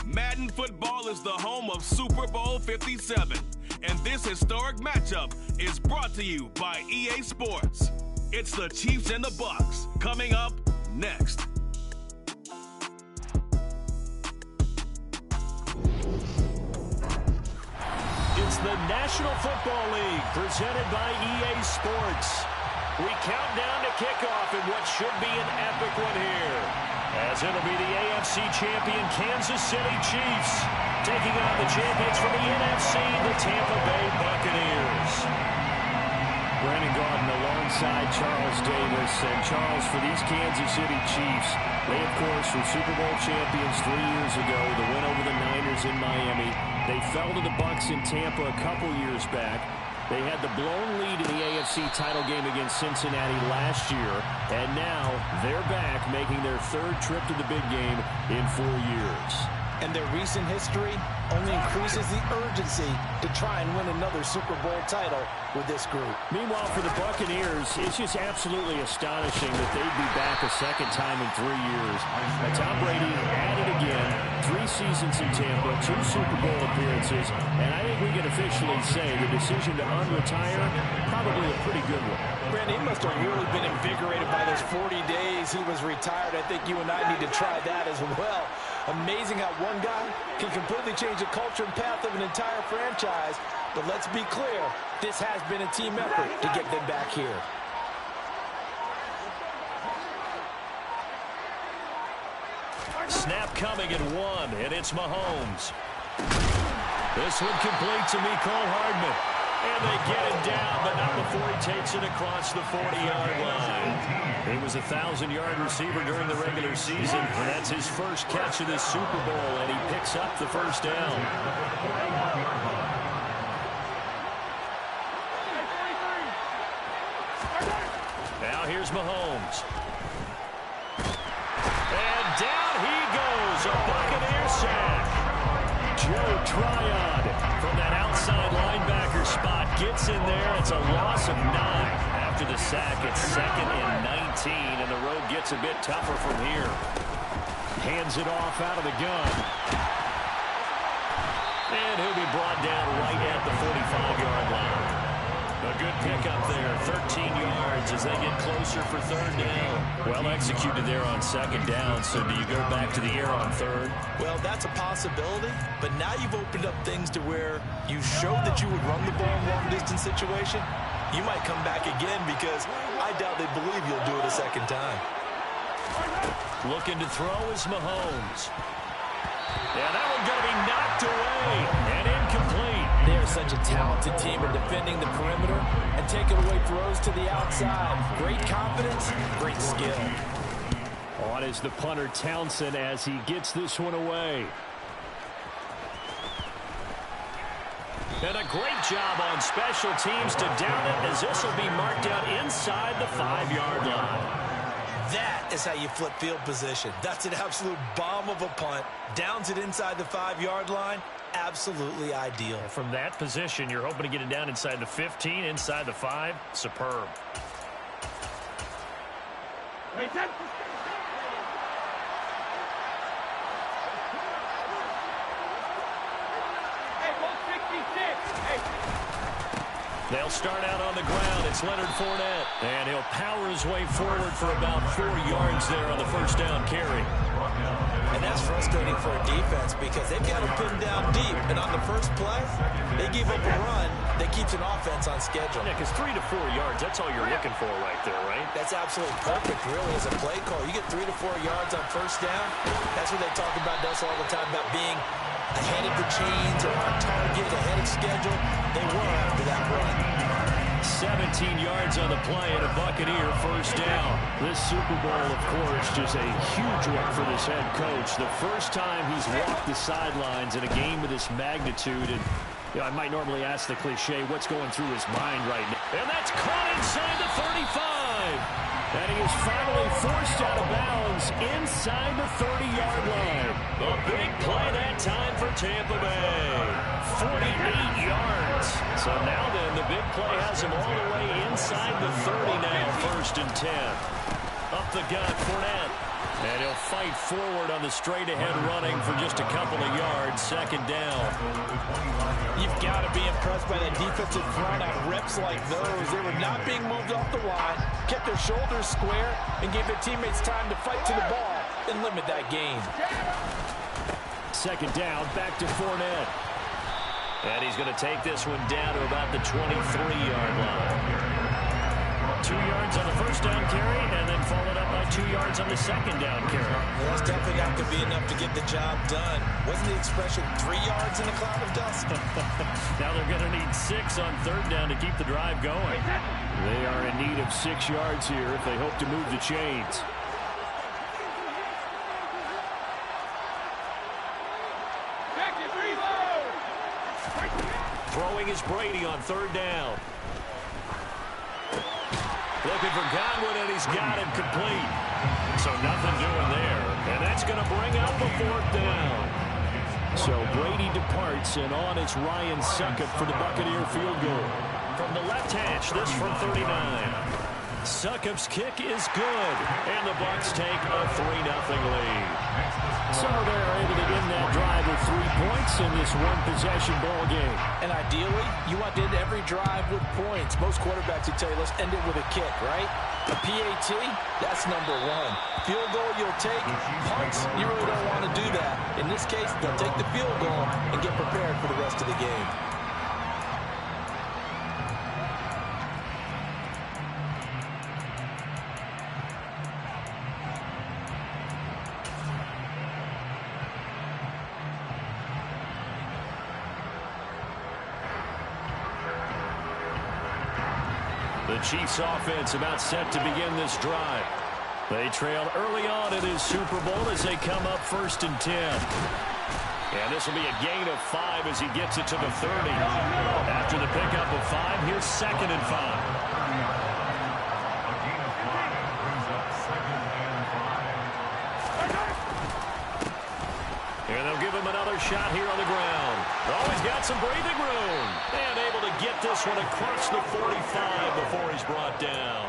Madden football is the home of Super Bowl 57, and this historic matchup is brought to you by EA Sports. It's the Chiefs and the Bucks coming up next. It's the National Football League presented by EA Sports. We count down to kickoff in what should be an epic one here, as it'll be the AFC champion Kansas City Chiefs taking on the champions from the NFC, the Tampa Bay Buccaneers. Brandon Gaudin alongside Charles Davis. And Charles, for these Kansas City Chiefs, they of course were Super Bowl champions 3 years ago, the win over the Niners in Miami. They fell to the Bucs in Tampa a couple years back. They had the blown lead in the AFC title game against Cincinnati last year, and now they're back making their third trip to the big game in 4 years. And their recent history only increases the urgency to try and win another Super Bowl title with this group. Meanwhile, for the Buccaneers, it's just absolutely astonishing that they'd be back a second time in 3 years. Tom Brady at it again, 3 seasons in Tampa, 2 Super Bowl appearances, and I think we can officially say the decision to unretire, probably a pretty good one. Brandon, he must have really been invigorated by those 40 days he was retired. I think you and I need to try that as well. Amazing how one guy can completely change the culture and path of an entire franchise. But let's be clear, this has been a team effort to get them back here. Snap coming at 1, and it's Mahomes. This one complete to Mecole Hardman. And they get him down, but not before he takes it across the 40-yard line. He was a 1,000-yard receiver during the regular season, and that's his first catch of this Super Bowl, and he picks up the first down. Now here's Mahomes. And down he goes, a Buccaneer sack. Joe Tryon from that outside linebacker spot gets in there. It's a loss of 9. After the sack, it's 2nd and 19, and the road gets a bit tougher from here. Hands it off out of the gun. And he'll be brought down right at the 45-yard line. A good pickup there, 13 yards as they get closer for 3rd down. Well executed there on 2nd down, so do you go back to the air on 3rd? Well, that's a possibility, but now you've opened up things to where you showed that you would run the ball in long-distance situation. You might come back again because I doubt they believe you'll do it a second time. Looking to throw is Mahomes. Yeah, that one's going to be knocked away and incomplete. They're such a talented team in defending the perimeter and taking away throws to the outside. Great confidence, great skill. On is the punter Townsend as he gets this one away. And a great job on special teams to down it, as this will be marked out inside the 5-yard line. That is how you flip field position. That's an absolute bomb of a punt. Downs it inside the 5-yard line. Absolutely ideal. From that position, you're hoping to get it down inside the 15, inside the 5. Superb. They'll start out on the ground. It's Leonard Fournette. And he'll power his way forward for about 4 yards there on the first down carry. And that's frustrating for a defense because they've got him pinned down deep. And on the first play, they give up a run that keeps an offense on schedule. Yeah, because 3 to 4 yards, that's all you're looking for right there, right? That's absolutely perfect, really, as a play call. You get 3 to 4 yards on first down. That's what they talk about us all the time, about being ahead of the chains or on target, ahead of schedule. They were after that run. 17 yards on the play and a Buccaneer first down. This Super Bowl, of course, just a huge one for this head coach. The first time he's walked the sidelines in a game of this magnitude. And you know, I might normally ask the cliche, what's going through his mind right now? And that's caught inside the 35. And he is finally forced out of bounds inside the 30-yard line. A big play that time for Tampa Bay. 48 yards. So now then, the big play has him all the way inside the 30 now, 1st and 10. Up the gut, Fournette. And he'll fight forward on the straight-ahead running for just a couple of yards, 2nd down. You've got to be impressed by that defensive front on reps like those. They were not being moved off the line, kept their shoulders square, and gave their teammates time to fight to the ball and limit that gain. 2nd down, back to Fournette. And he's going to take this one down to about the 23-yard line. 2 yards on the 1st down carry, and then followed up by 2 yards on the 2nd down carry. Well, that's definitely not going to be enough to get the job done. Wasn't the expression 3 yards in a cloud of dust? Now they're going to need 6 on 3rd down to keep the drive going. They are in need of 6 yards here if they hope to move the chains. Throwing is Brady on 3rd down. Looking for Godwin, and he's got it complete. So nothing doing there. And that's going to bring up a 4th down. So Brady departs, and on it's Ryan Succop for the Buccaneer field goal. From the left hash, this from 39. Succop's kick is good, and the Bucs take a 3-0 lead. So they're able to end that drive with 3 points in this one-possession ball game. And ideally, you want to end every drive with points. Most quarterbacks would tell you, let's end it with a kick, right? A PAT, that's number 1. Field goal you'll take. Punts, you really don't want to do that. In this case, they'll take the field goal and get prepared for the rest of the game. The Chiefs offense about set to begin this drive. They trail early on in his Super Bowl as they come up 1st and 10. And this will be a gain of 5 as he gets it to the 30. After the pickup of 5, here's 2nd and 5. And they'll give him another shot here on the ground. Oh, he's got some breathing room. And able to get this one across the 45 before he's brought down.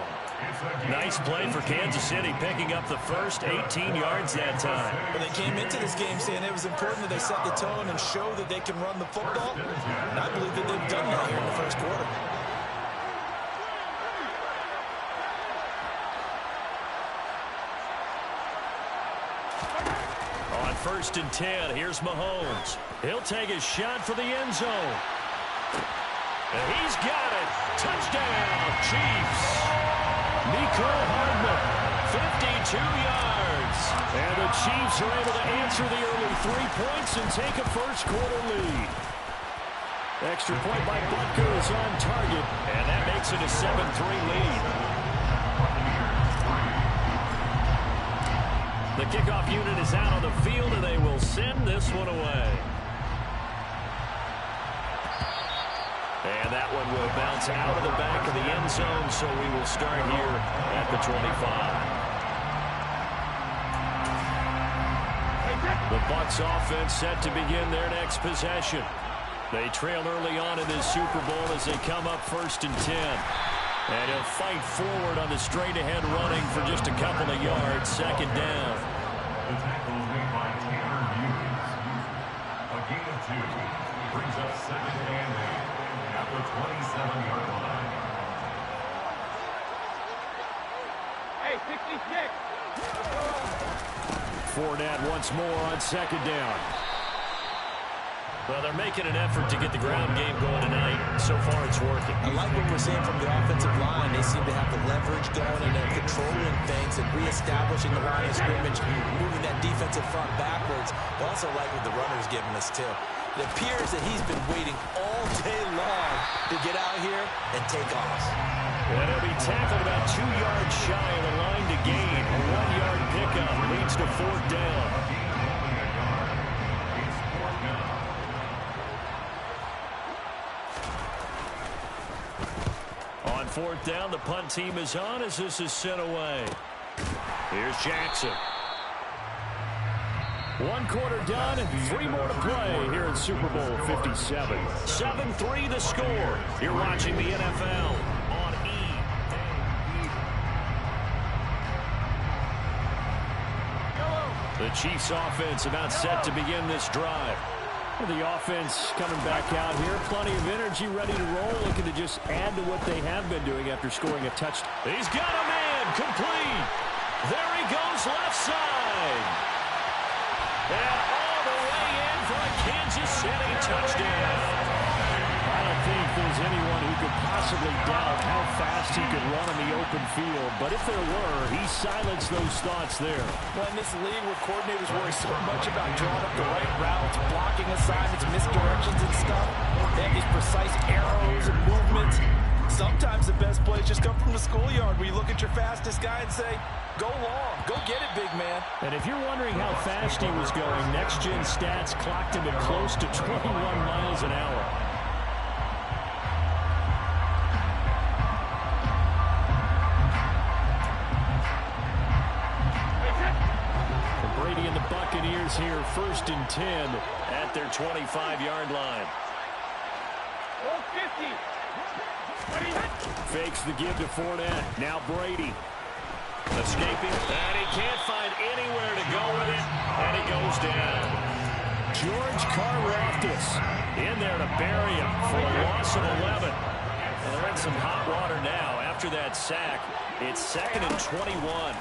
Nice play for Kansas City, picking up the first 18 yards that time. But they came into this game saying it was important that they set the tone and show that they can run the football. And I believe that they've done that here in the first quarter. On 1st and 10, here's Mahomes. He'll take a shot for the end zone. And he's got it. Touchdown, Chiefs. Mecole Hardman, 52 yards. And the Chiefs are able to answer the early 3 points and take a first quarter lead. Extra point by Butker is on target, and that makes it a 7-3 lead. The kickoff unit is out on the field, and they will send this one away. And that one will bounce out of the back of the end zone, so we will start here at the 25. The Bucs offense set to begin their next possession. They trail early on in this Super Bowl as they come up 1st and 10. And he'll fight forward on the straight-ahead running for just a couple of yards, 2nd down. The tackle is made by Tanner Hughes. A gain of 2 brings up 2nd and 8 at the 27-yard line. Hey, 66. Fournette once more on 2nd down. Well, they're making an effort to get the ground game going tonight. So far, it's working. I like what we're seeing from the offensive line. They seem to have the leverage going and they're controlling things and reestablishing the line of scrimmage, moving that defensive front backwards. I also like what the runner's giving us, too. It appears that he's been waiting all day long to get out here and take off. And he'll be tackled about 2 yards shy of the line to gain. A 1-yard pickup leads to 4th down. On 4th down, the punt team is on as this is sent away. Here's Jackson. One quarter done and 3 more to play here in Super Bowl 57. 7-3 the score. You're watching the NFL on E. The Chiefs offense about set to begin this drive. The offense coming back out here. Plenty of energy, ready to roll, looking to just add to what they have been doing after scoring a touchdown. He's got a man, complete. There he goes, left side. And all the way in for a Kansas City touchdown. I don't think there's anyone who could possibly doubt how fast he could run in the open field. But if there were, he silenced those thoughts there. Well, in this league where coordinators worry so much about drawing up the right routes, blocking assignments, misdirections and stuff, they have these precise arrows and movements. Sometimes the best plays just come from the schoolyard where you look at your fastest guy and say, go long, go get it, big man. And if you're wondering how fast he was going, next-gen stats clocked him at close to 21 miles an hour. Brady and the Buccaneers here, 1st and 10 at their 25-yard line. 50. Fakes the give to Fournette. Now Brady. Escaping. And he can't find anywhere to go with it. And he goes down. George Karlaftis in there to bury him for a loss of 11. And they're in some hot water now after that sack. It's 2nd and 21.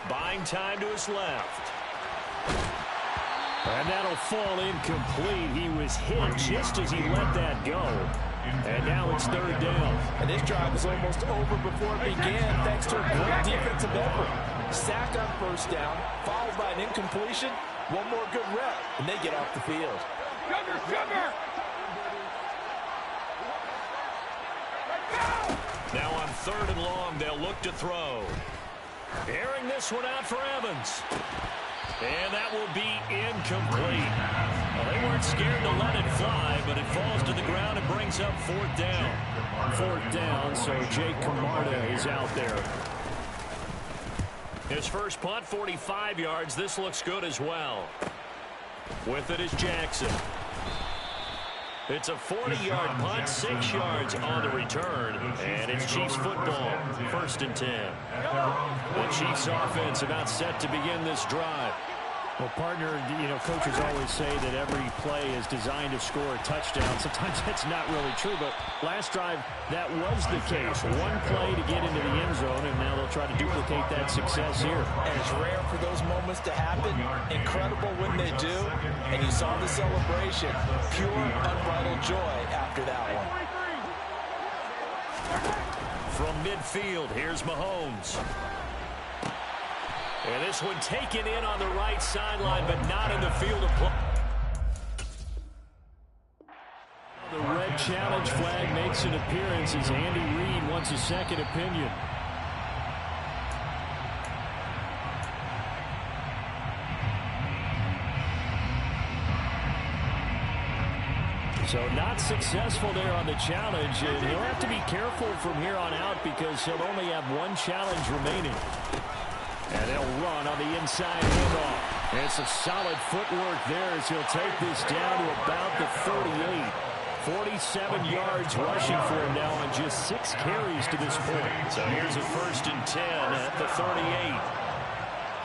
Buying time to his left. And that'll fall incomplete. He was hit just as he let that go. And now it's 3rd down. And this drive was almost over before it began thanks to a great defensive effort. Sack on 1st down, followed by an incompletion. One more good rep, and they get off the field. Sugar! Now on 3rd and long, they'll look to throw. Airing this one out for Evans. And that will be incomplete. Well, they weren't scared to let it fly, but it falls to the ground and brings up 4th down. 4th down, so Jake Camarda is out there. His first punt, 45 yards. This looks good as well. With it is Jackson. It's a 40-yard punt, 6 yards on the return, and it's Chiefs football, 1st and 10. The Chiefs offense about set to begin this drive. Well, partner, you know, coaches always say that every play is designed to score a touchdown. Sometimes that's not really true, but last drive, that was the case. One play to get into the end zone, and now they'll try to duplicate that success here. And it's rare for those moments to happen. Incredible when they do. And you saw the celebration. Pure, unbridled joy after that one. From midfield, here's Mahomes. And this one taken in on the right sideline, but not in the field of play. The red challenge flag makes an appearance as Andy Reid wants a second opinion. So not successful there on the challenge, and he'll have to be careful from here on out because he'll only have one challenge remaining. And they'll run on the inside handoff. And it's a solid footwork there as he'll take this down to about the 38. 47 yards rushing for him now on just 6 carries to this point. So here's a 1st and 10 at the 38.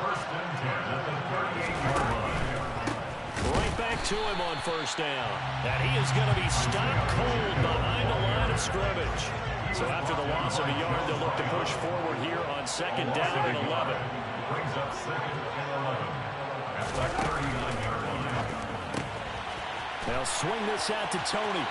1st and 10 at the 38-yard line. Right back to him on 1st down. And he is going to be stopped cold behind the line of scrimmage. So after the loss of a yard, they'll look to push forward here on 2nd down and 11. Brings up 2nd and 11 at the 39-yard line. They'll swing this out to Tony.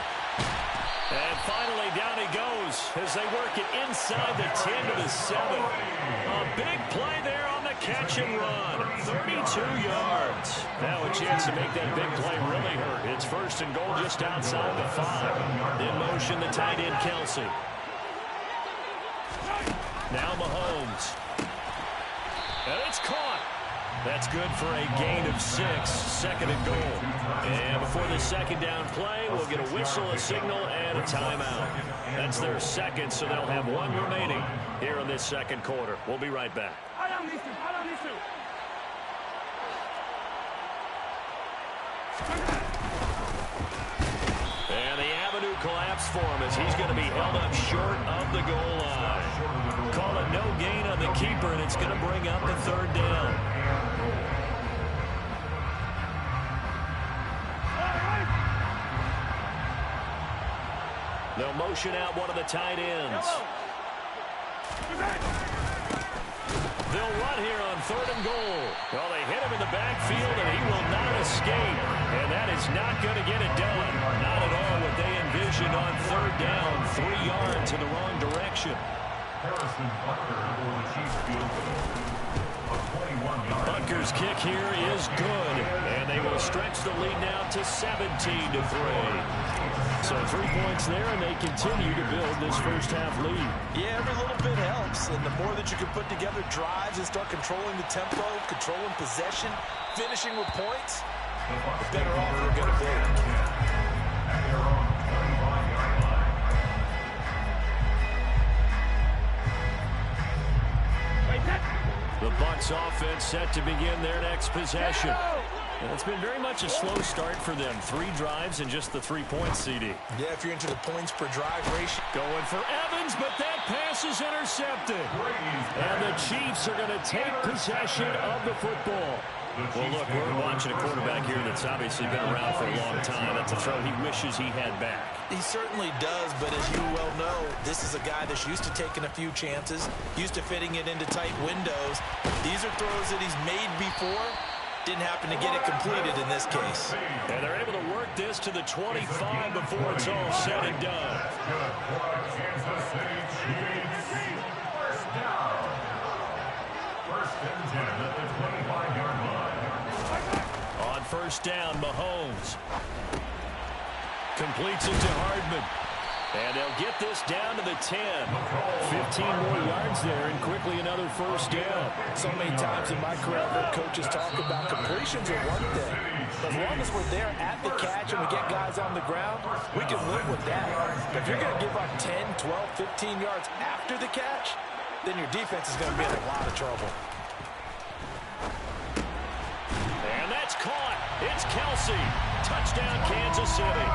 And finally down he goes as they work it inside the 10 to the 7. A big play there on the catch and run. 32 yards. Now a chance to make that big play really hurt. It's 1st and goal just outside the 5. In motion, the tight end Kelsey. Now Mahomes. And it's caught. That's good for a gain of 6, 2nd and goal. And before the 2nd down play, we'll get a whistle, a signal, and a timeout. That's their 2nd, so they'll have 1 remaining here in this 2nd quarter. We'll be right back. And the avenue collapsed for him as he's going to be held up short of the goal line. Call it no gain on the keeper, and it's going to bring up a third down. They'll motion out one of the tight ends. They'll run here on 3rd and goal. Well, they hit him in the backfield, and he will not escape. And that is not going to get it done. Not at all what they envisioned on 3rd down. 3 yards in the wrong direction. Harrison Butker for the Chiefs field goal. Butker's kick here is good, and they will stretch the lead now to 17-3. So 3 points there, and they continue to build this first half lead. Yeah, every little bit helps, and the more that you can put together drives and start controlling the tempo, controlling possession, finishing with points, the better off we're going to be. The Bucs offense set to begin their next possession. And it's been very much a slow start for them. 3 drives and just the 3 points, CD. Yeah, if you're into the points per drive ratio. Going for Evans, but that pass is intercepted. And the Chiefs are going to take possession of the football. Well, look, we're watching a quarterback here that's obviously been around for a long time. That's a throw he wishes he had back. He certainly does, but as you well know, this is a guy that's used to taking a few chances, used to fitting it into tight windows. These are throws that he's made before. Didn't happen to get it completed in this case. And they're able to work this to the 25 before it's all said and done. Kansas City Chiefs. First down. 1st and 10 at the 25-yard line. On 1st down, Mahomes completes it to Hardman. And they'll get this down to the 10. 15 more yards there, and quickly another 1st down. So many times in my career, I've heard coaches talk about completions are one thing. As long as we're there at the catch and we get guys on the ground, we can live with that. But if you're going to give up 10, 12, 15 yards after the catch, then your defense is going to be in a lot of trouble. And that's caught. It's Kelsey. Touchdown, Kansas City.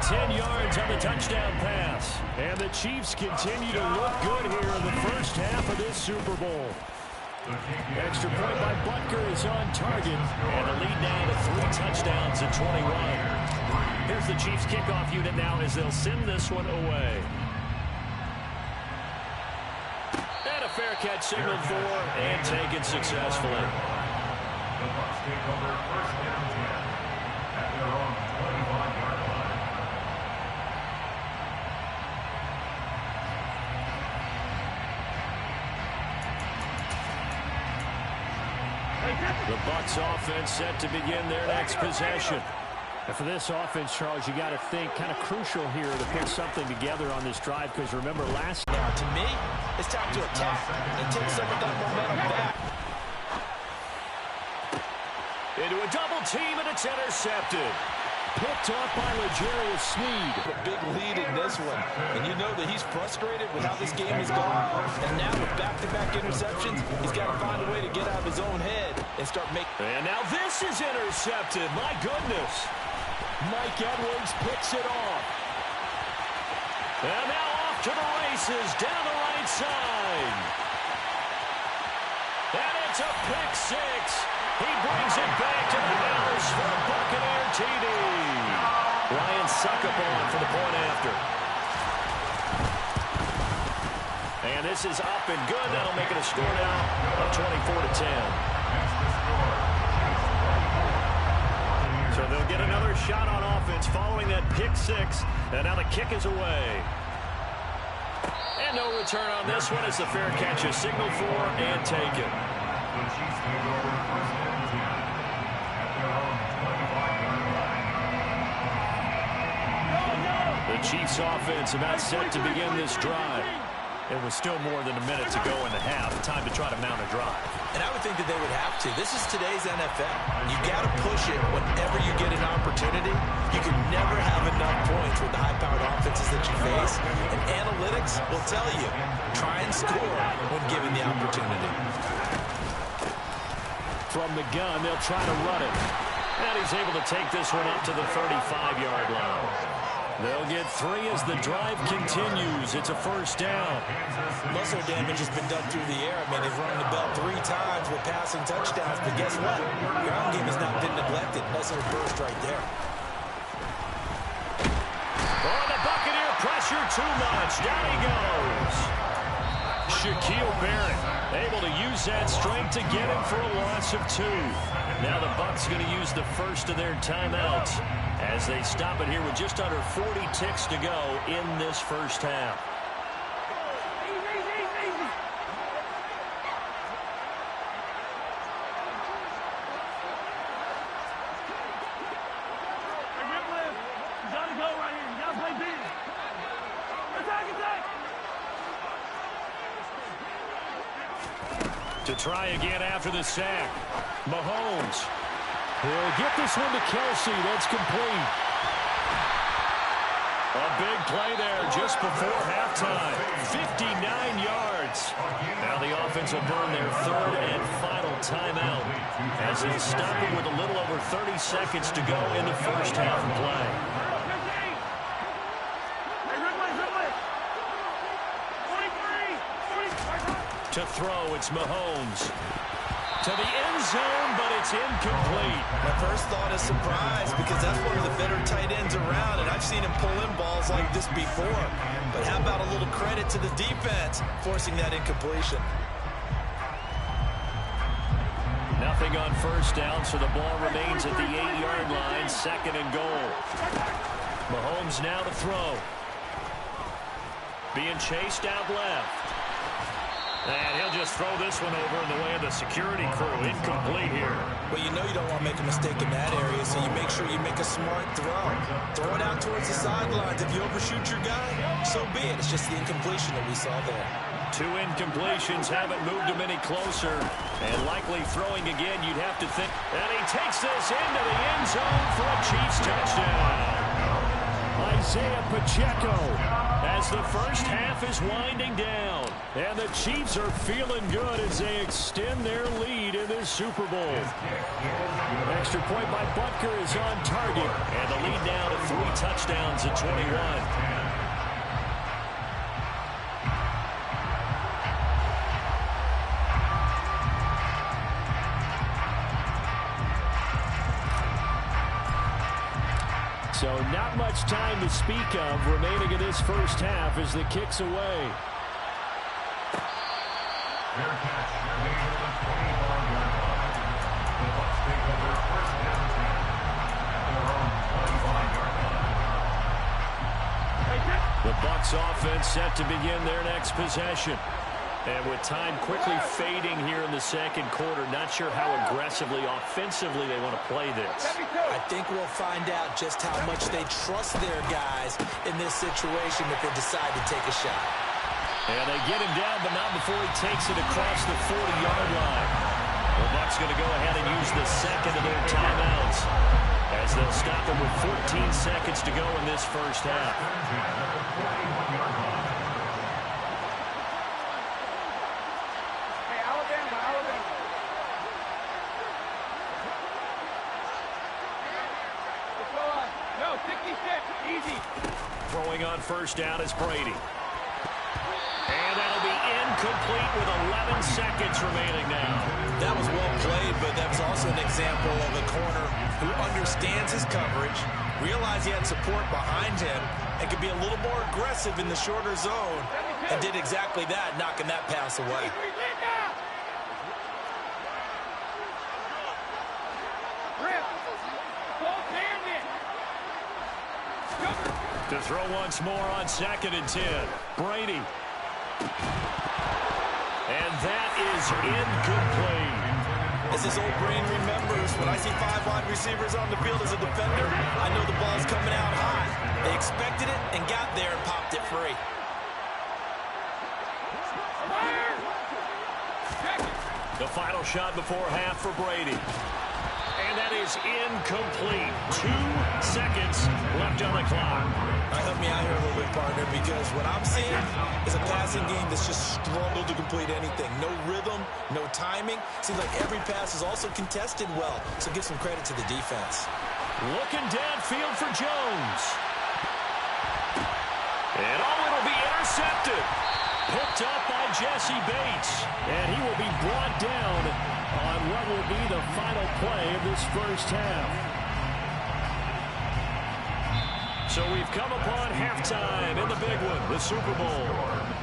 10 yards on the touchdown pass. And the Chiefs continue to look good here in the first half of this Super Bowl. Extra point by Butker is on target. And the lead now to 3 touchdowns at 21. Here's the Chiefs kickoff unit now as they'll send this one away. And a fair catch signaled for and taken successfully. The Bucs take over 1st and 10 at their own 25-yard line. The Bucs offense set to begin their next possession. And for this offense, Charles, you got to think kind of crucial here to put something together on this drive, because remember last Now, to me, it's time to attack and take some of that momentum back. Into a double team, and it's intercepted. Picked off by L'Jarius Sneed. A big lead in this one. And you know that he's frustrated with how this game has gone. And now with back-to-back interceptions, he's got to find a way to get out of his own head and start making. And now this is intercepted. My goodness. Mike Edwards picks it off. And now off to the races down the right side. And it's a pick 6. He brings it back to the house for a Buccaneer TD. Ryan Succopon for the point after. And this is up and good. That'll make it a score now of 24-10. So they'll get another shot on offense following that pick 6. And now the kick is away. And no return on this one as the fair catch is signaled for and taken. The Chiefs take over 1st and 10 at their own 25-yard line. The Chiefs offense about set to begin this drive. It was still more than a minute to go in the half. Time to try to mount a drive. And I would think that they would have to. This is today's NFL. You got to push it whenever you get an opportunity. You can never have enough points with the high-powered offenses that you face. And analytics will tell you, try and score when given the opportunity. From the gun, they'll try to run it. And he's able to take this one up to the 35-yard line. They'll get 3 as the drive continues. It's a first down. Muscle damage has been done through the air. I mean, they've rung the bell 3 times with passing touchdowns, but guess what? Ground game has not been neglected. Nice little burst right there. Oh, the Buccaneer pressure too much. Down he goes. Shaquille Barrett able to use that strength to get him for a loss of 2. Now the Bucs going to use the first of their timeouts as they stop it here with just under 40 ticks to go in this first half. To try again after the sack. Mahomes. He'll get this one to Kelsey. That's complete. A big play there just before halftime. 59 yards. Now the offense will burn their 3rd and final timeout as they stop it with a little over 30 seconds to go in the first half of play. To throw, it's Mahomes. To the end zone, but it's incomplete. My first thought is surprise because that's one of the better tight ends around, and I've seen him pull in balls like this before. But how about a little credit to the defense forcing that incompletion? Nothing on first down, so the ball remains at the 8-yard line, 2nd and goal. Mahomes now to throw. Being chased out left. And he'll just throw this one over in the way of the security crew. Incomplete here. Well, you know you don't want to make a mistake in that area, so you make sure you make a smart throw. Throw it out towards the sidelines. If you overshoot your guy, so be it. It's just the incompletion that we saw there. 2 incompletions haven't moved him any closer. And likely throwing again, you'd have to think. And he takes this into the end zone for a Chiefs touchdown. Isaiah Pacheco as the first half is winding down. And the Chiefs are feeling good as they extend their lead in this Super Bowl. Extra point by Butker is on target. And the lead now to 3 touchdowns at 21. So not much time to speak of remaining in this first half as the kick's away. Fair catch made at the 25-yard line. The Bucs take over 1st and 10 at their own 25-yard line. The Bucs offense set to begin their next possession. And with time quickly fading here in the second quarter, not sure how aggressively, offensively they want to play this. I think we'll find out just how much they trust their guys in this situation if they decide to take a shot. And they get him down, but not before he takes it across the 40-yard line. The Bucs going to go ahead and use the second of their timeouts as they'll stop him with 14 seconds to go in this first half. Throwing on first down is Brady. And that'll be incomplete with 11 seconds remaining now. That was well played, but that was also an example of a corner who understands his coverage, realized he had support behind him, and could be a little more aggressive in the shorter zone, and did exactly that, knocking that pass away. To throw once more on 2nd and 10. Brady. And that is incomplete. As his old brain remembers, when I see 5 wide receivers on the field as a defender, I know the ball's coming out high. They expected it and got there and popped it free. The final shot before half for Brady. And that is incomplete. 2 seconds left on the clock. Help me out here a little bit, partner, because what I'm seeing is a passing game that's just struggled to complete anything. No rhythm, no timing. Seems like every pass is also contested well, so give some credit to the defense. Looking downfield for Jones. And it'll be intercepted. Picked up by Jesse Bates. And he will be brought down on what will be the final play of this first half. So we've come upon halftime in the big one, the Super Bowl.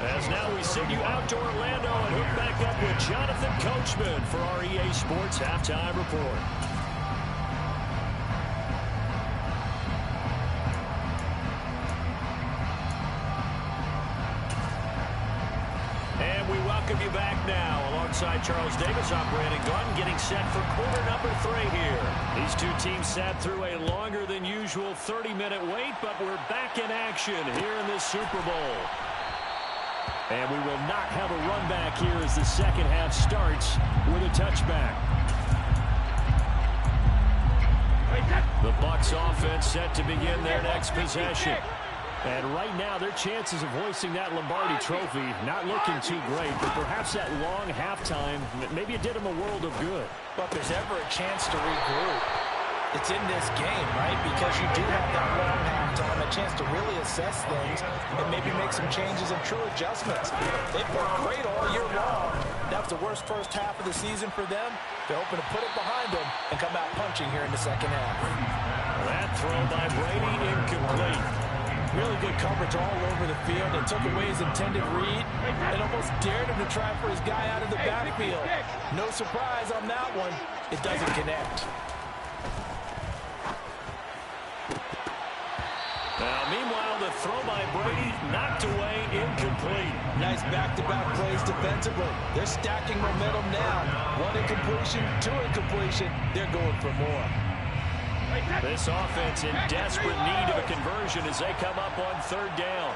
As now we send you out to Orlando and hook back up with Jonathan Coachman for our EA Sports Halftime Report. And we welcome you back now alongside Charles Davis, operating gun, getting set for quarter number 3 here. These two teams sat through a longer than usual 30-minute wait, but we're back in action here in this Super Bowl. And we will not have a run back here as the second half starts with a touchback. The Bucs offense set to begin their next possession. And right now, their chances of hoisting that Lombardi trophy not looking too great, but perhaps that long halftime, maybe it did them a world of good. But if there's ever a chance to regroup, it's in this game, right? Because you do have that long halftime, a chance to really assess things and maybe make some changes and true adjustments. They've worked great all year long. That was the worst first half of the season for them. They're hoping to put it behind them and come out punching here in the second half. That throw by Brady incomplete. Really good coverage all over the field. They took away his intended read and almost dared him to try for his guy out of the backfield. No surprise on that one. It doesn't connect. Now, meanwhile, the throw by Brady knocked away, incomplete. Nice back-to-back plays defensively. They're stacking momentum now. 1 incompletion, 2 incompletion. They're going for more. This offense in desperate need of a conversion as they come up on 3rd down.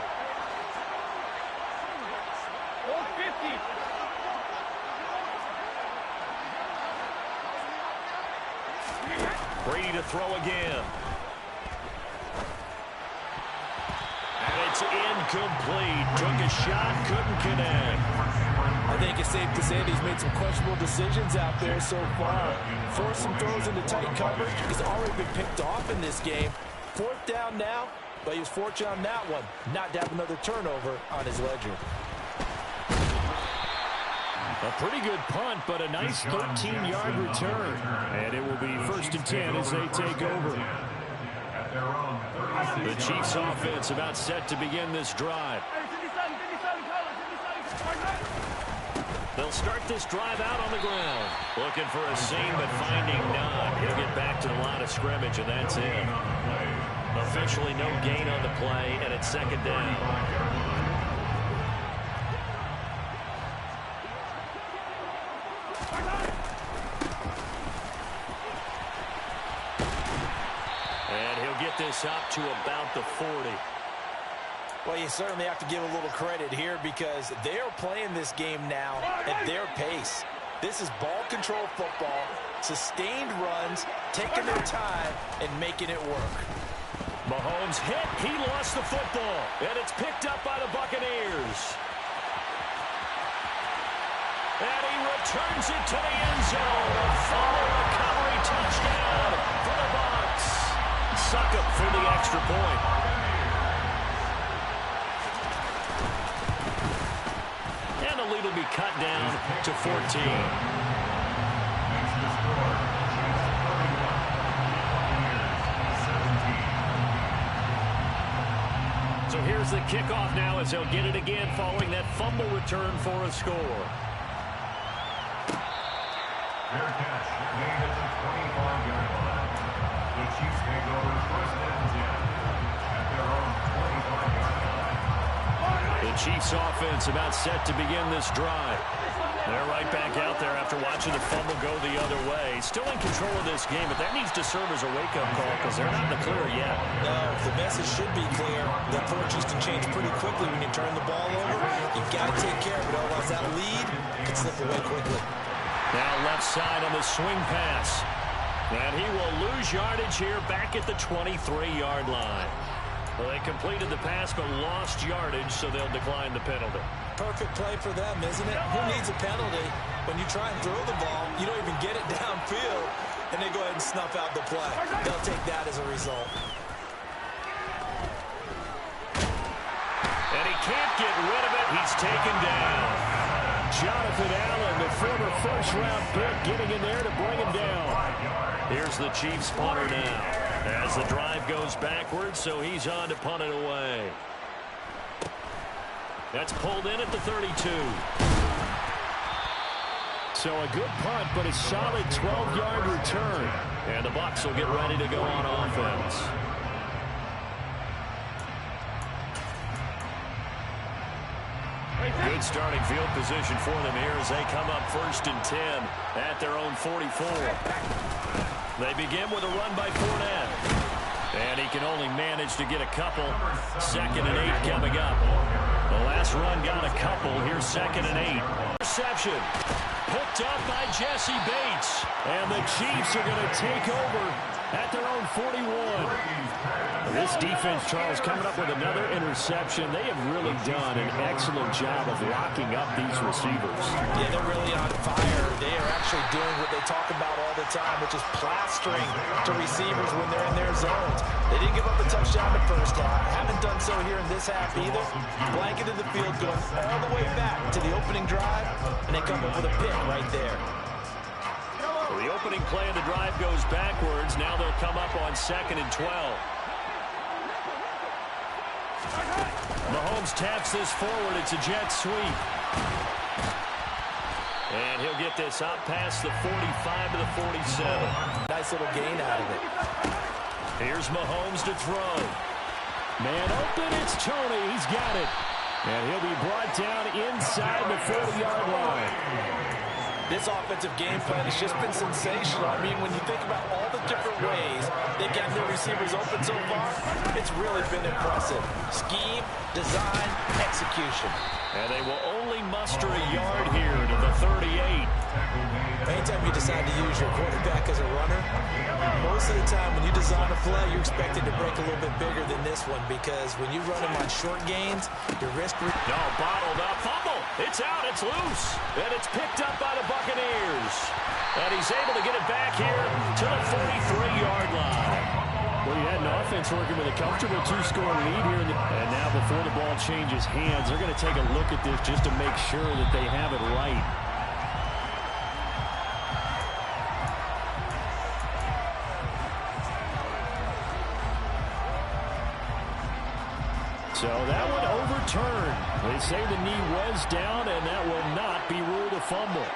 Brady to throw again. And it's incomplete. Took a shot, couldn't connect. I think it's safe to say that he's made some questionable decisions out there so far. Forced some throws into tight coverage. He's already been picked off in this game. 4th down now, but he was fortunate on that one. Not to have another turnover on his ledger. A pretty good punt, but a nice 13-yard return. And it will be 1st and 10 as they take over. The Chiefs offense about set to begin this drive. They'll start this drive out on the ground. Looking for a seam, but finding none. He'll get back to the line of scrimmage, and that's it. Officially no gain on the play, and it's 2nd down. And he'll get this up to about the 40. Well, you certainly have to give a little credit here because they are playing this game now at their pace. This is ball control football, sustained runs, taking their time, and making it work. Mahomes hit. He lost the football, and it's picked up by the Buccaneers. And he returns it to the end zone. A fumble recovery touchdown for the Bucs. Succop for the extra point. Lead will be cut down to 14. So here's the kickoff now as they'll get it again following that fumble return for a score. Fair catch made at the 25-yard line. The Chiefs take over 1st and 10 at their own 25-yard line. The Chiefs offense about set to begin this drive. They're right back out there after watching the fumble go the other way. Still in control of this game, but that needs to serve as a wake-up call because they're not in the clear yet. No, the message should be clear. The fortunes can change pretty quickly when you turn the ball over. You've got to take care of it, otherwise that lead could slip away quickly. Now left side on the swing pass. And he will lose yardage here back at the 23-yard line. Well, they completed the pass but lost yardage, so they'll decline the penalty. Perfect play for them, isn't it? Who needs a penalty when you try and throw the ball, you don't even get it downfield, and they go ahead and snuff out the play. They'll take that as a result. And he can't get rid of it. He's taken down. Jonathan Allen, the former first-round pick, getting in there to bring him down. Here's the Chiefs punter now as the drive goes backwards, so he's on to punt it away. That's pulled in at the 32. So a good punt, but a solid 12-yard return. And the Bucs will get ready to go on offense. Good starting field position for them here as they come up 1st and 10 at their own 44. They begin with a run by Fournette. And he can only manage to get a couple. 2nd and 8 coming up. The last run got a couple. Here's 2nd and 8. Reception. Picked up by Jesse Bates. And the Chiefs are going to take over at their own 41. This defense, Charles, coming up with another interception. They have really done an excellent job of locking up these receivers. Yeah, they're really on fire. They are actually doing what they talk about all the time, which is plastering to receivers when they're in their zones. They didn't give up a touchdown in the first half. Haven't done so here in this half either. Blanketed the field, going all the way back to the opening drive, and they come up with a pick right there. Well, the opening play of the drive goes backwards. Now they'll come up on 2nd and 12. Mahomes taps this forward. It's a jet sweep. And he'll get this out past the 45 to the 47. Nice little gain out of it. Here's Mahomes to throw. Man open, it's Tony. He's got it. And he'll be brought down inside the 40-yard line. This offensive game plan has just been sensational. I mean, when you think about all the different ways they get their receivers open so far, it's really been impressive. Scheme, design, execution. And they will only muster a yard here to the 38. Anytime you decide to use your quarterback as a runner, most of the time when you design a play, you're expected to break a little bit bigger than this one, because when you run them on short gains, your risk... No, bottled up. Fumble. It's out. It's loose. And it's picked up by the Buccaneers. And he's able to get it back here to the 43-yard line. Well, you had an offense working with a comfortable 2-score lead here. And now before the ball changes hands, they're going to take a look at this just to make sure that they have it right. So that one overturned. They say the knee was down, and that will not be ruled a fumble.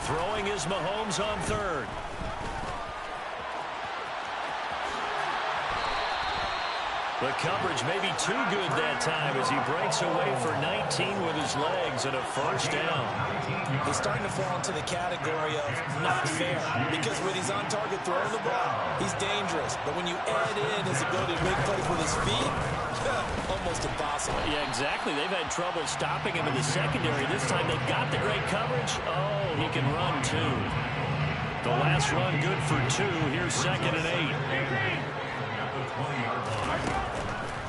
Throwing is Mahomes on 3rd. The coverage may be too good that time as he breaks away for 19 with his legs and a 1st down. He's starting to fall into the category of not fair, because when he's on target throwing the ball, he's dangerous. But when you add in his ability to make plays with his feet, almost impossible. Yeah, exactly. They've had trouble stopping him in the secondary. This time they've got the great coverage. Oh, he can run too. The last run good for 2. Here's 2nd and 8.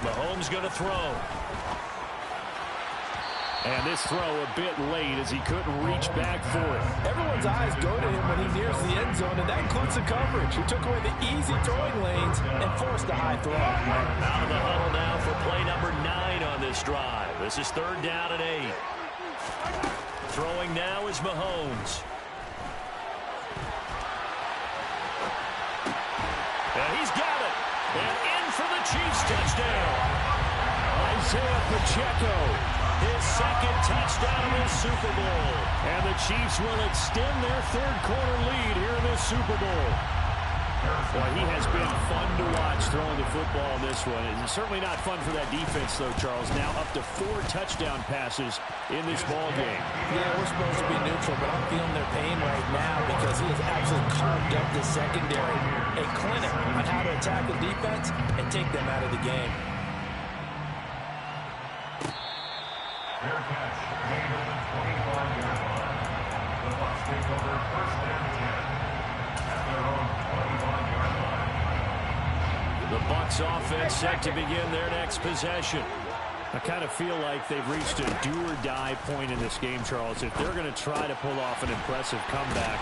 Mahomes going to throw. And this throw a bit late as he couldn't reach back for it. Everyone's eyes go to him when he nears the end zone, and that includes the coverage. He took away the easy throwing lanes and forced a high throw. Out of the huddle now for play number 9 on this drive. This is 3rd down and 8. Throwing now is Mahomes. And he's got it. And in for the Chiefs touchdown. Isaiah Pacheco, his 2nd touchdown in this Super Bowl. And the Chiefs will extend their 3rd quarter lead here in this Super Bowl. Boy, he has been fun to watch throwing the football in this one. It's certainly not fun for that defense, though, Charles. Now up to 4 touchdown passes in this ball game. Yeah, we're supposed to be neutral, but I'm feeling their pain right now because he has absolutely carved up the secondary. A clinic on how to attack the defense and take them out of the game. Fair catch made at the 25-yard line. The Bucs take over first and 10 at their own 21-yard line. The Bucs offense set to begin their next possession. I kind of feel like they've reached a do-or-die point in this game, Charles. If they're going to try to pull off an impressive comeback,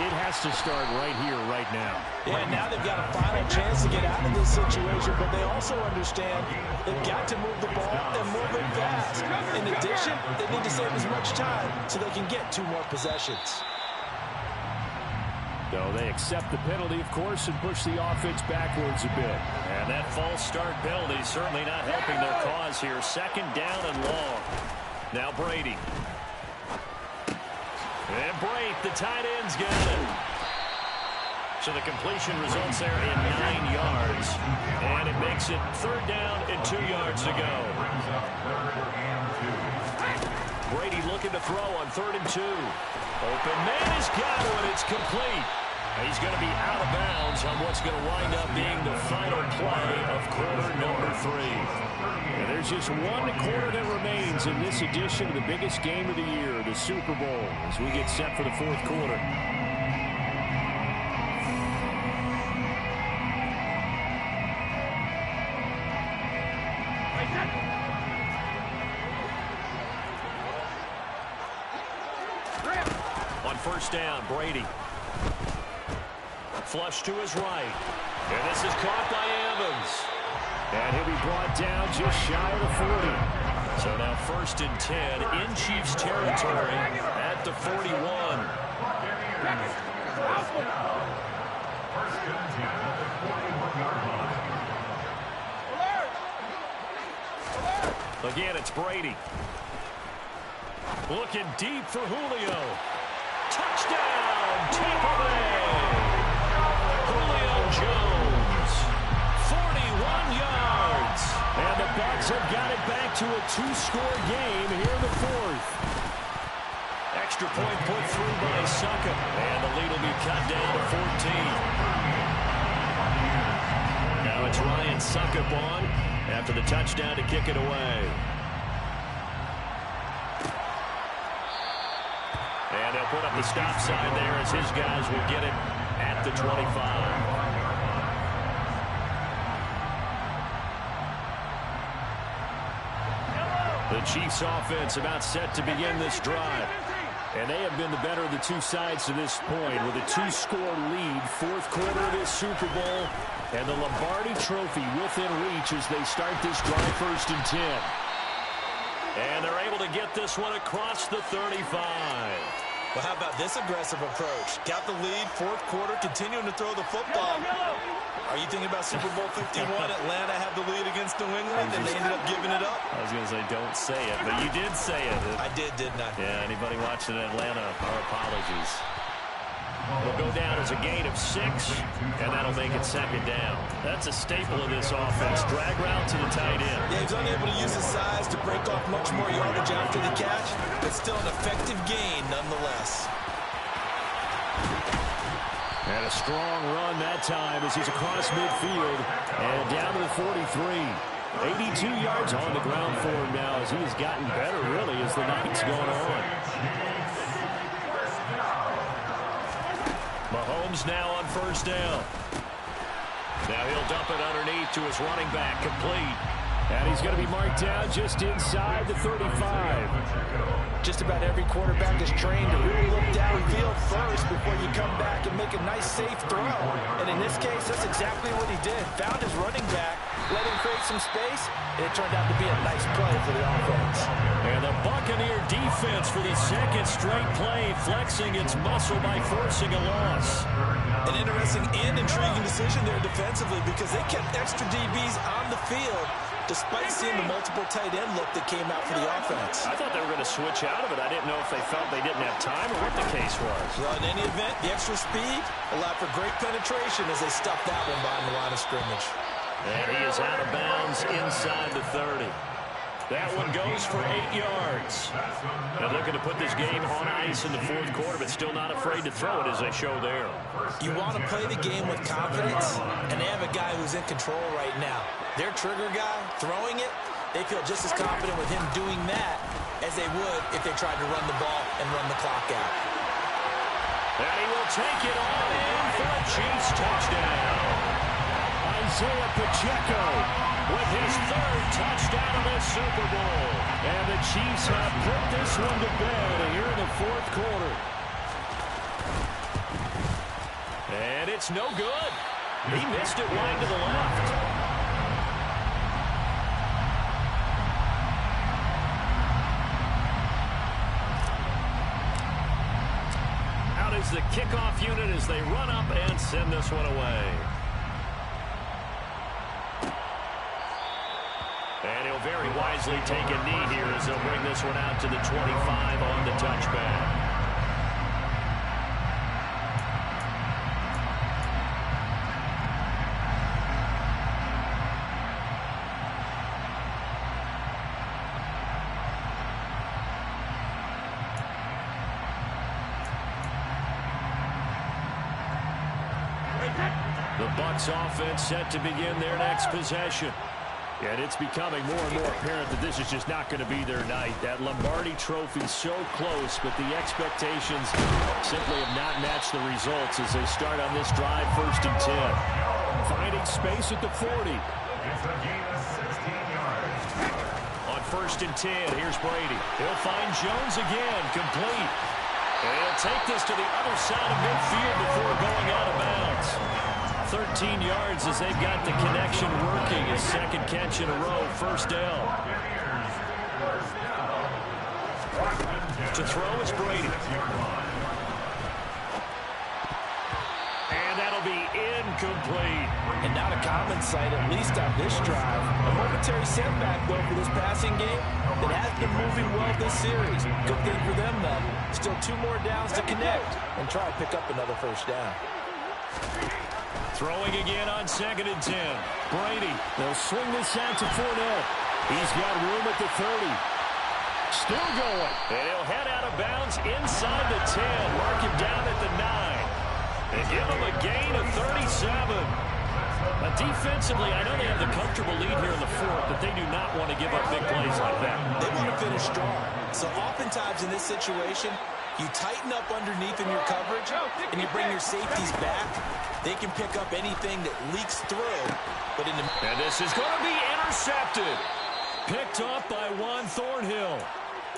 it has to start right here, right now. Yeah, now they've got a final chance to get out of this situation, but they also understand they've got to move the ball and move it fast. In addition, they need to save as much time so they can get 2 more possessions. So they accept the penalty, of course, and push the offense backwards a bit. And that false start penalty certainly not helping their cause here. 2nd down and long. Now Brady. And Brate, the tight end's got it. So the completion results there in 9 yards. And it makes it 3rd down and 2 yards to go. Brady looking to throw on 3rd and 2. Open man has got it, and it's complete. He's going to be out of bounds on what's going to wind up being the final play of quarter number 3. And there's just 1 quarter that remains in this edition of the biggest game of the year, the Super Bowl, as we get set for the 4th quarter. On 1st down, Brady. Flush to his right. And this is caught by Evans. And he'll be brought down just shy of the 40. So now 1st and 10 in Chiefs territory at the 41. Again, it's Brady. Looking deep for Julio. Touchdown, Tampa Bay. Julio Jones, 41 yards. And the Bucs have got it back to a 2-score game here in the 4th. Extra point put through by Suckup. And the lead will be cut down to 14. Now it's Ryan Suckup on after the touchdown to kick it away. And they'll put up the stop sign there as his guys will get it at the 25. The Chiefs offense about set to begin this drive. And they have been the better of the 2 sides to this point with a 2-score lead, 4th quarter of this Super Bowl, and the Lombardi Trophy within reach as they start this drive 1st and 10. And they're able to get this one across the 35. Well, how about this aggressive approach? Got the lead, 4th quarter, continuing to throw the football. Are you thinking about Super Bowl 51? Atlanta had the lead against New England, and they ended up giving it up? I was going to say, don't say it, but you did say it. I didn't I? Yeah, anybody watching Atlanta, our apologies. Will go down as a gain of 6, and that'll make it 2nd down. That's a staple of this offense. Drag route to the tight end. Yeah, he's unable to use his size to break off much more yardage after the catch, but still an effective gain nonetheless. And a strong run that time as he's across midfield and down to the 43. 82 yards on the ground for him now as he's gotten better, really, as the night's gone on. Mahomes now on 1st down. Now he'll dump it underneath to his running back, complete. And he's going to be marked down just inside the 35. Just about every quarterback is trained to really look downfield first before you come back and make a nice, safe throw. And in this case, that's exactly what he did. Found his running back, let him create some space, and it turned out to be a nice play for the offense. And the Buccaneer defense for the 2nd straight play, flexing its muscle by forcing a loss. An interesting and intriguing decision there defensively because they kept extra DBs on the field despite seeing the multiple tight end look that came out for the offense. I thought they were going to switch out of it. I didn't know if they felt they didn't have time or what the case was. Well, in any event, the extra speed allowed for great penetration as they stuffed that one behind the line of scrimmage. And he is out of bounds inside the 30. That one goes for 8 yards. They're looking to put this game on ice in the 4th quarter, but still not afraid to throw it as they show there. You want to play the game with confidence, and they have a guy who's in control right now. Their trigger guy, throwing it, they feel just as confident with him doing that as they would if they tried to run the ball and run the clock out. And he will take it on in for a Chiefs touchdown. Isaiah Pacheco with his third touchdown of the Super Bowl. And the Chiefs have put this one to bed here in the fourth quarter. And it's no good. He missed it wide to the left. Out is the kickoff unit as they run up and send this one away. And he'll very wisely take a knee here as they'll bring this one out to the 25 on the touchback. The Bucs offense set to begin their next possession. And it's becoming more and more apparent that this is just not going to be their night. That Lombardi trophy so close, but the expectations simply have not matched the results as they start on this drive, 1st and 10. Finding space at the 40. It's a gain of 16 yards. On 1st and 10, here's Brady. He'll find Jones again, complete. And he'll take this to the other side of midfield before going out of bounds. 13 yards as they've got the connection working. His second catch in a row, 1st down. To throw is Brady. And that'll be incomplete. And not a common sight, at least on this drive. A momentary setback, though, for this passing game that has been moving well this series. Good thing for them, though. Still 2 more downs to connect and try to pick up another 1st down. Throwing again on 2nd and 10. Brady, they'll swing this out to Fournette. He's got room at the 30. Still going. And he'll head out of bounds inside the 10. Mark him down at the 9. And give him a gain of 37. But defensively, I know they have the comfortable lead here in the 4th, but they do not want to give up big plays like that. They want to finish strong. So oftentimes in this situation, you tighten up underneath in your coverage, and you bring your safeties back. They can pick up anything that leaks through. But in the and this is going to be intercepted. Picked up by Juan Thornhill.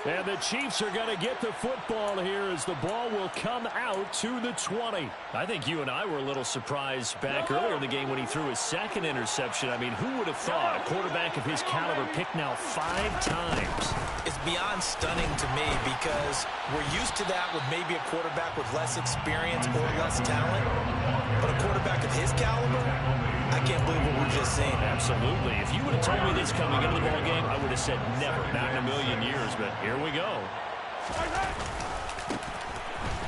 And the Chiefs are going to get the football here as the ball will come out to the 20. I think you and I were a little surprised back earlier in the game when he threw his second interception. I mean, who would have thought a quarterback of his caliber picked now 5 times? It's beyond stunning to me because we're used to that with maybe a quarterback with less experience or less talent. But a quarterback of his caliber, I can't believe what we're just seeing. Absolutely. If you would have told me this coming into the ball game, I would have said never, not in a million years. But here we go.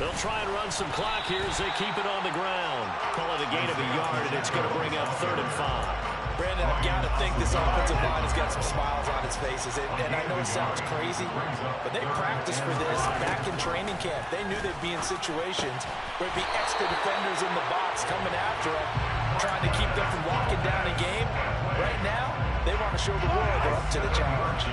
They'll try and run some clock here as they keep it on the ground. Call it a gain of a yard, and it's going to bring up 3rd and 5. Brandon, I've got to think this offensive line has got some smiles on its faces. And I know it sounds crazy, but they practiced for this back in training camp. They knew they'd be in situations where there'd be extra defenders in the box coming after them, trying to keep them from locking down a game. Right now, they want to show the world they're up to the challenge.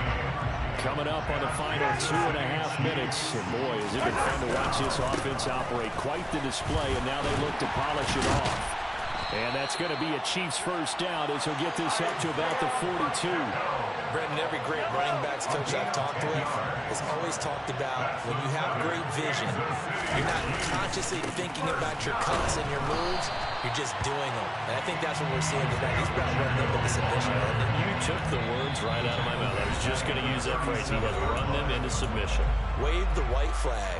Coming up on the final 2.5 minutes. And boy, has it been fun to watch this offense operate. Quite the display, and now they look to polish it off. And that's going to be a Chiefs 1st down as he'll get this up to about the 42. Brendan, every great running backs coach I've talked with has always talked about when you have great vision, you're not consciously thinking about your cuts and your moves, you're just doing them. And I think that's what we're seeing tonight. He's about running them into submission, isn't it? You took the words right out of my mouth. I was just going to use that phrase. He has run them into submission. Wave the white flag.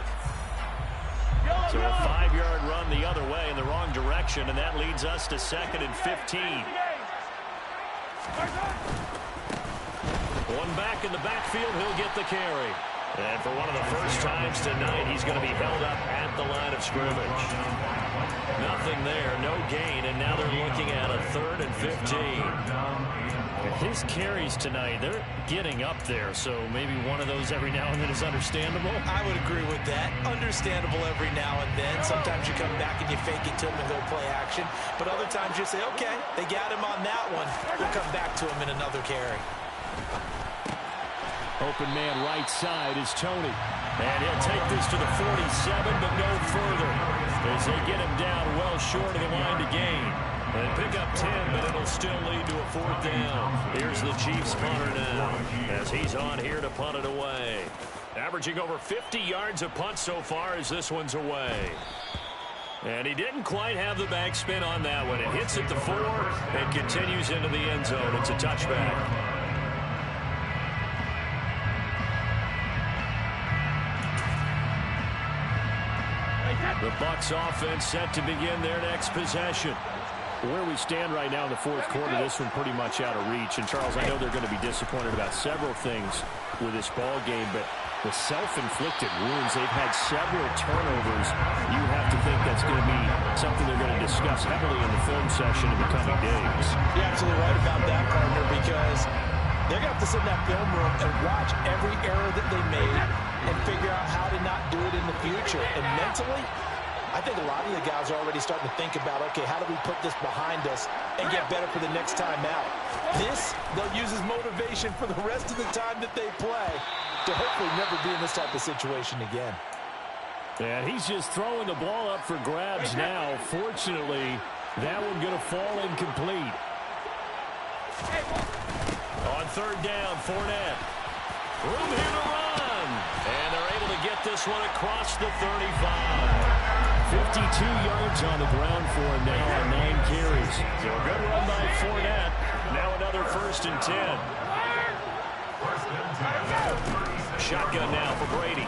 So a 5-yard run the other way in the wrong direction, and that leads us to 2nd and 15. One back in the backfield, he'll get the carry. And for one of the first times tonight, he's going to be held up at the line of scrimmage. Nothing there, no gain, and now they're looking at a 3rd and 15. His carries tonight, they're getting up there, so maybe one of those every now and then is understandable. I would agree with that. Understandable every now and then. Sometimes you come back and you fake it to him and go play action. But other times you say, okay, they got him on that one. We'll come back to him in another carry. Open man right side is Tony. And he'll take this to the 47, but no further, as they get him down well short of the line to gain. And pick up 10, but it'll still lead to a 4th down. Here's the Chiefs punter now, as he's on here to punt it away. Averaging over 50 yards a punt so far as this one's away. And he didn't quite have the backspin on that one. It hits at the 4 and continues into the end zone. It's a touchback. The Bucs offense set to begin their next possession. Where we stand right now in the 4th quarter, this one pretty much out of reach. And, Charles, I know they're going to be disappointed about several things with this ball game, but the self-inflicted wounds, they've had several turnovers. You have to think that's going to be something they're going to discuss heavily in the film session in the coming days. You're absolutely right about that, partner, because they're going to have to sit in that film room and watch every error that they made and figure out how to not do it in the future. And mentally, I think a lot of the guys are already starting to think about, okay, how do we put this behind us and get better for the next time out? This, they'll use as motivation for the rest of the time that they play to hopefully never be in this type of situation again. And he's just throwing the ball up for grabs now. Fortunately, that one going to fall incomplete. On 3rd down, Fournette. Room here to run. And they're able to get this one across the 35. 52 yards on the ground for him now on 9 carries. So a good run by Fournette. Now another 1st and 10. Shotgun now for Brady.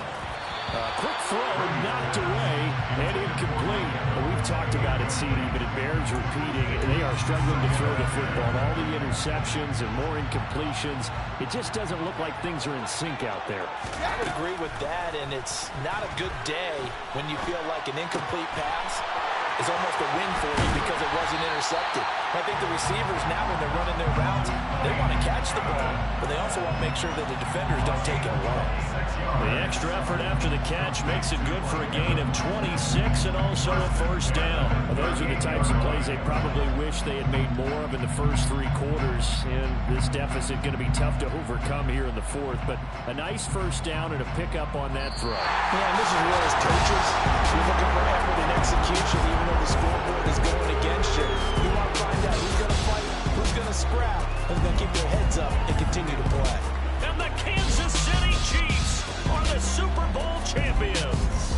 Quick throw, knocked away, and incomplete. We've talked about it, CD, but it bears repeating. They are struggling to throw the football. All the interceptions and more incompletions. It just doesn't look like things are in sync out there. I would agree with that, and it's not a good day when you feel like an incomplete pass is almost a win for you because it wasn't intercepted. I think the receivers now, when they're running their routes, they want to catch the ball, but they also want to make sure that the defenders don't take it away. The extra effort after the catch makes it good for a gain of 26 and also a 1st down. Well, those are the types of plays they probably wish they had made more of in the first 3 quarters, and this deficit going to be tough to overcome here in the 4th, but a nice 1st down and a pickup on that throw. Yeah, and this is where as coaches, you're looking for effort and execution, even though the scoreboard is going against you. You want to find out who's going to fight, who's going to scrap, who's going to keep their heads up and continue to play. And the Kansas City Chiefs are the Super Bowl champions.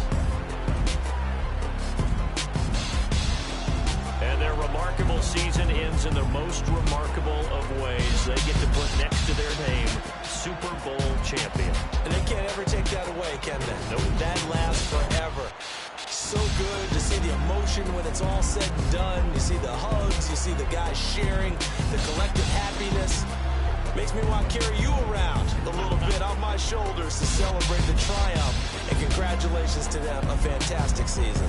And their remarkable season ends in the most remarkable of ways. They get to put next to their name, Super Bowl champion. And they can't ever take that away, can they? Nope. That lasts forever. So good to see the emotion when it's all said and done. You see the hugs, you see the guys sharing, the collective happiness. Makes me want to carry you around a little bit on my shoulders to celebrate the triumph. And congratulations to them, a fantastic season.